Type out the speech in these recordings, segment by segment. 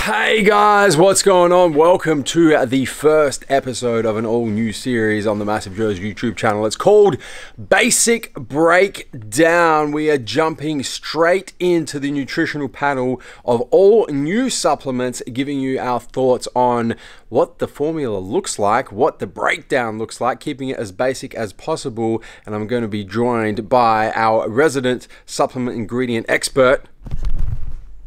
Hey guys, what's going on? Welcome to the first episode of an all-new series on the MassiveJoes YouTube channel. It's called Basic Breakdown. We are jumping straight into the nutritional panel of all new supplements, giving you our thoughts on what the formula looks like, what the breakdown looks like, keeping it as basic as possible. And I'm going to be joined by our resident supplement ingredient expert,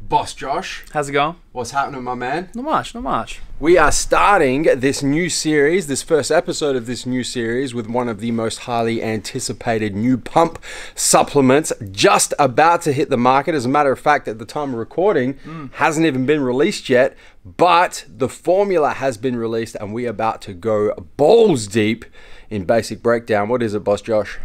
Boss Josh. How's it going? What's happening, my man? Not much, not much. We are starting this new series, this first episode of this new series, with one of the most highly anticipated new pump supplements just about to hit the market. As a matter of fact, at the time of recording, hasn't even been released yet, but the formula has been released and we are about to go balls deep in basic breakdown. What is it, Boss Josh?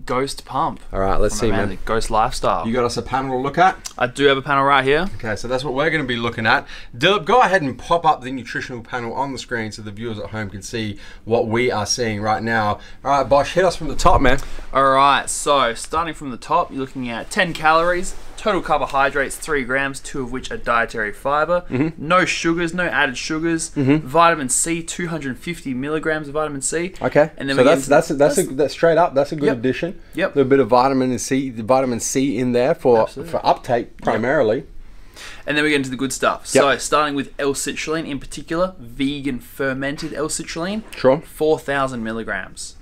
Ghost Pump. All right, let's see, man. The Ghost Lifestyle. You got us a panel to look at? I do have a panel right here. Okay, so that's what we're going to be looking at. Dilip, go ahead and pop up the nutritional panel on the screen so the viewers at home can see what we are seeing right now. All right, Bosch, hit us from the top, man. All right, so starting from the top, you're looking at 10 calories, total carbohydrates 3 grams, 2 of which are dietary fiber, no sugars, no added sugars, vitamin C, 250 milligrams of vitamin C. Okay, and then so that's straight up. That's a good addition. Yep. A little bit of vitamin C in there for uptake primarily. And then we get into the good stuff. So starting with L-Citrulline in particular, vegan fermented L-Citrulline. Sure. 4,000 milligrams.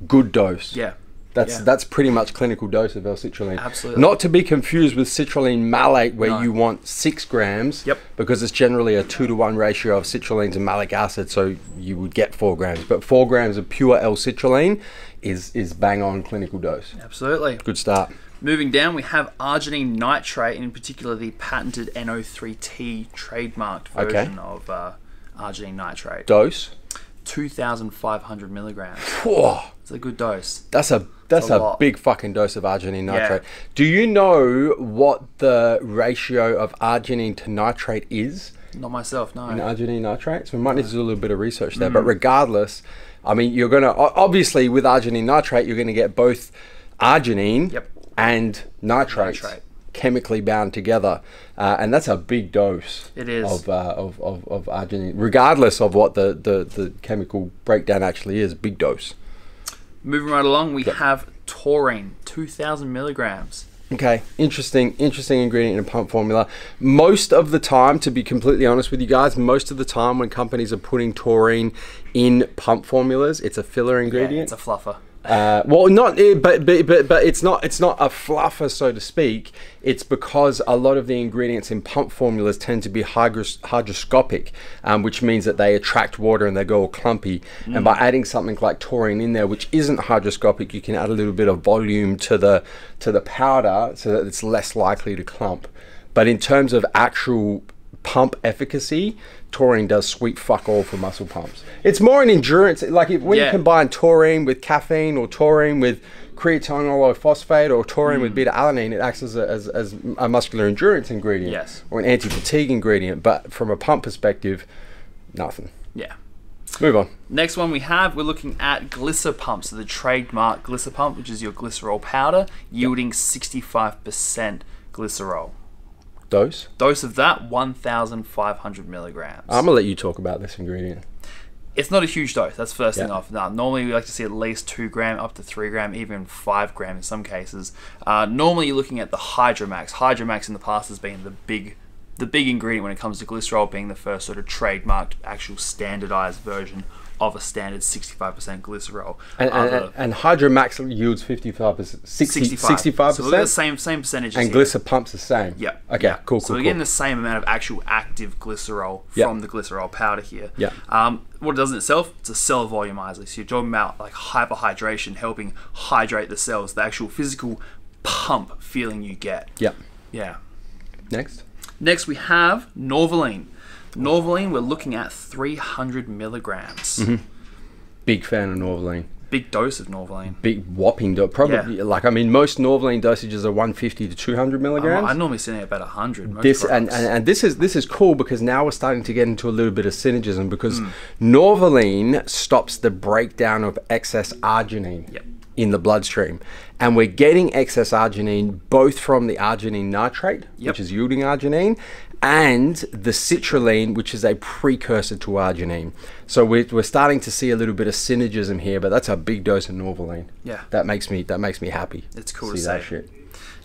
Good dose. Yeah. That's pretty much clinical dose of L-Citrulline. Absolutely. Not to be confused with citrulline malate, where you want 6 grams. Yep. Because it's generally a 2-to-1 ratio of citrulline to malic acid, so you would get 4 grams. But 4 grams of pure L-Citrulline is bang on clinical dose. Absolutely. Good start. Moving down, we have Arginine Nitrate, in particular the patented NO3T trademarked version of Arginine Nitrate. Dose? 2,500 milligrams. Whoa. It's a good dose. That's a big fucking dose of arginine nitrate. Do you know what the ratio of arginine to nitrate is? Not myself, no. In arginine nitrate? So we might need to do a little bit of research there. But regardless, I mean, you're going to, obviously with arginine nitrate, you're going to get both arginine and nitrate chemically bound together. And that's a big dose. It is. Of arginine, regardless of what the chemical breakdown actually is, big dose. Moving right along, we have taurine, 2,000 milligrams. Okay, interesting ingredient in a pump formula. Most of the time, to be completely honest with you guys, most of the time when companies are putting taurine in pump formulas, it's a filler ingredient. Yeah, it's a fluffer. Well, not, but it's not a fluffer, so to speak. It's because a lot of the ingredients in pump formulas tend to be hygroscopic, which means that they attract water and they go all clumpy. And by adding something like taurine in there, which isn't hygroscopic, you can add a little bit of volume to the powder so that it's less likely to clump. But in terms of actual pump efficacy, taurine does sweet fuck all for muscle pumps. It's more an endurance, like when you combine taurine with caffeine or taurine with creatine phosphate or taurine with beta-alanine, it acts as a muscular endurance ingredient or an anti-fatigue ingredient. But from a pump perspective, nothing. Yeah. Move on. Next one we're looking at Glycopump, so the trademark Glycopump, which is your glycerol powder, yielding 65% glycerol. Dose? Dose of that, 1,500 milligrams. I'm gonna let you talk about this ingredient. It's not a huge dose, that's first thing off. Now, normally we like to see at least 2 gram, up to 3 gram, even 5 gram in some cases. Normally you're looking at the Hydromax. Hydromax in the past has been the big ingredient when it comes to glycerol, being the first sort of trademarked, actual standardized version of a standard 65% glycerol. And Hydromax yields 65%. 65%? So we're the same percentages. And Glycopump's the same? Yeah. Okay, cool. So we're getting the same amount of actual active glycerol from the glycerol powder here. Yeah. What it does in itself, it's a cell volumizer. So you're talking about like hyperhydration, helping hydrate the cells, the actual physical pump feeling you get. Yeah. Yeah. Next we have Norvaline. Norvaline, we're looking at 300 milligrams. Big fan of Norvaline. Big dose of Norvaline. Big whopping dose. Probably, like, I mean, most Norvaline dosages are 150 to 200 milligrams. I normally see it about 100. And this is cool because now we're starting to get into a little bit of synergism because Norvaline stops the breakdown of excess arginine. In the bloodstream, and we're getting excess arginine both from the arginine nitrate, which is yielding arginine, and the citrulline, which is a precursor to arginine. So we're starting to see a little bit of synergism here, but that's a big dose of Norvaline. Yeah. That makes me happy. It's cool to to see that see. shit.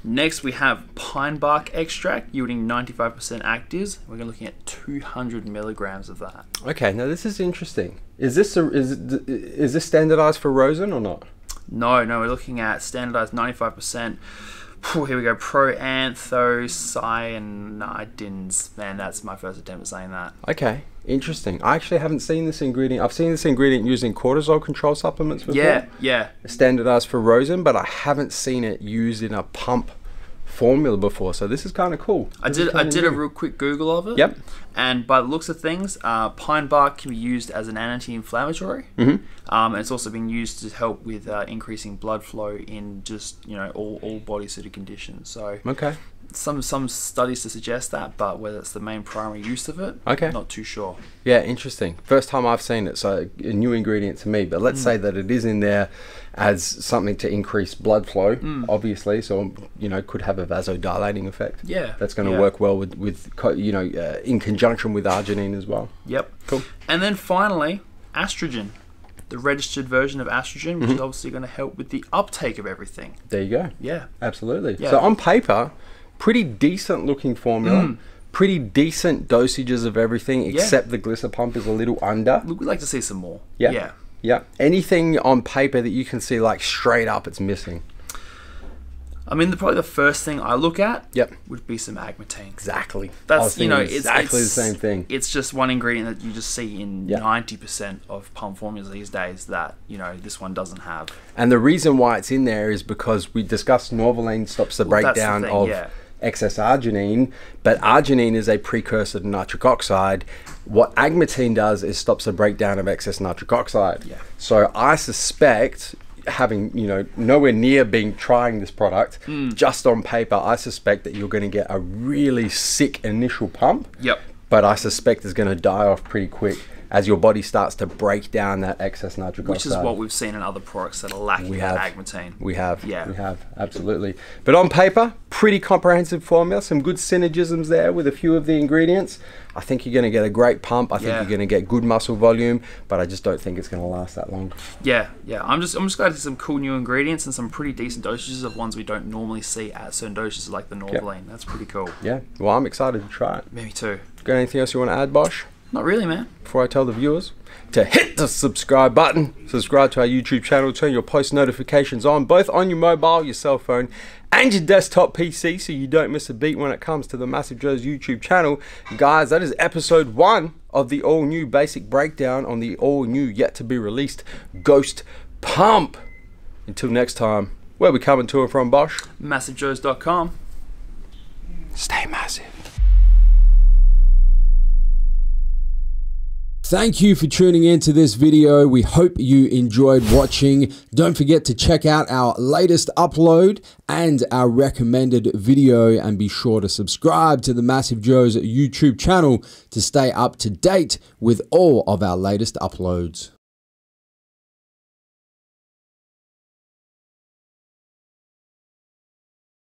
Next, we have pine bark extract yielding 95% actives. We're looking at 200 milligrams of that. Okay, now this is interesting. Is this standardized for rosin or not? No, we're looking at standardized 95%. Here we go, proanthocyanidins. Man, that's my first attempt at saying that. Okay, interesting. I actually haven't seen this ingredient. I've seen this ingredient used in cortisol control supplements before. Yeah. Standardized for rosin, but I haven't seen it used in a pump formula before, so this is kind of cool. I did a real quick Google of it. Yep. And by the looks of things, pine bark can be used as an anti-inflammatory. And it's also been used to help with increasing blood flow in just all body suited conditions. So okay. Some studies to suggest that, but whether it's the main primary use of it, okay, not too sure. Yeah, interesting. First time I've seen it, so a new ingredient to me. But let's say that it is in there as something to increase blood flow, obviously. So could have a vasodilating effect. Yeah, that's going to work well with in conjunction with arginine as well. Yep. Cool. And then finally, estrogen. The registered version of estrogen, which is obviously going to help with the uptake of everything. There you go. Yeah. Absolutely. Yeah. So on paper, pretty decent looking formula. Pretty decent dosages of everything, except the glycer pump is a little under. We'd like to see some more. Yeah. Anything on paper that you can see like straight up it's missing? I mean, probably the first thing I look at Yep. would be some Agmatine. Exactly. That's, it's it's exactly the same thing. It's just one ingredient that you just see in 90% of pump formulas these days that, this one doesn't have. And the reason why it's in there is because we discussed Norvaline stops the breakdown of excess arginine, but arginine is a precursor to nitric oxide. What Agmatine does is stops the breakdown of excess nitric oxide. Yeah. So I suspect, having nowhere near trying this product, just on paper, I suspect that you're going to get a really sick initial pump. Yep. But I suspect it's going to die off pretty quick as your body starts to break down that excess nitric oxide. Which is what we've seen in other products that are lacking that Agmatine. We have, absolutely. Yeah. But on paper, pretty comprehensive formula, some good synergisms there with a few of the ingredients. I think you're going to get a great pump. I think you're going to get good muscle volume, but I just don't think it's going to last that long. Yeah. I'm just glad to see some cool new ingredients and some pretty decent dosages of ones we don't normally see at certain dosages like the Norvaline. That's pretty cool. Yeah. Well, I'm excited to try it. Me too. Got anything else you want to add, Bosch? Not really, man. Before I tell the viewers to hit the subscribe button, subscribe to our YouTube channel, turn your post notifications on, both on your mobile, your cell phone, and your desktop PC, so you don't miss a beat when it comes to the MassiveJoes YouTube channel. Guys, that is episode 1 of the all-new basic breakdown on the all-new, yet-to-be-released Ghost Pump. Until next time, where we coming to and from, Bosch? MassiveJoes.com. Stay massive. Thank you for tuning into this video. We hope you enjoyed watching. Don't forget to check out our latest upload and our recommended video, and be sure to subscribe to the MassiveJoes YouTube channel to stay up to date with all of our latest uploads.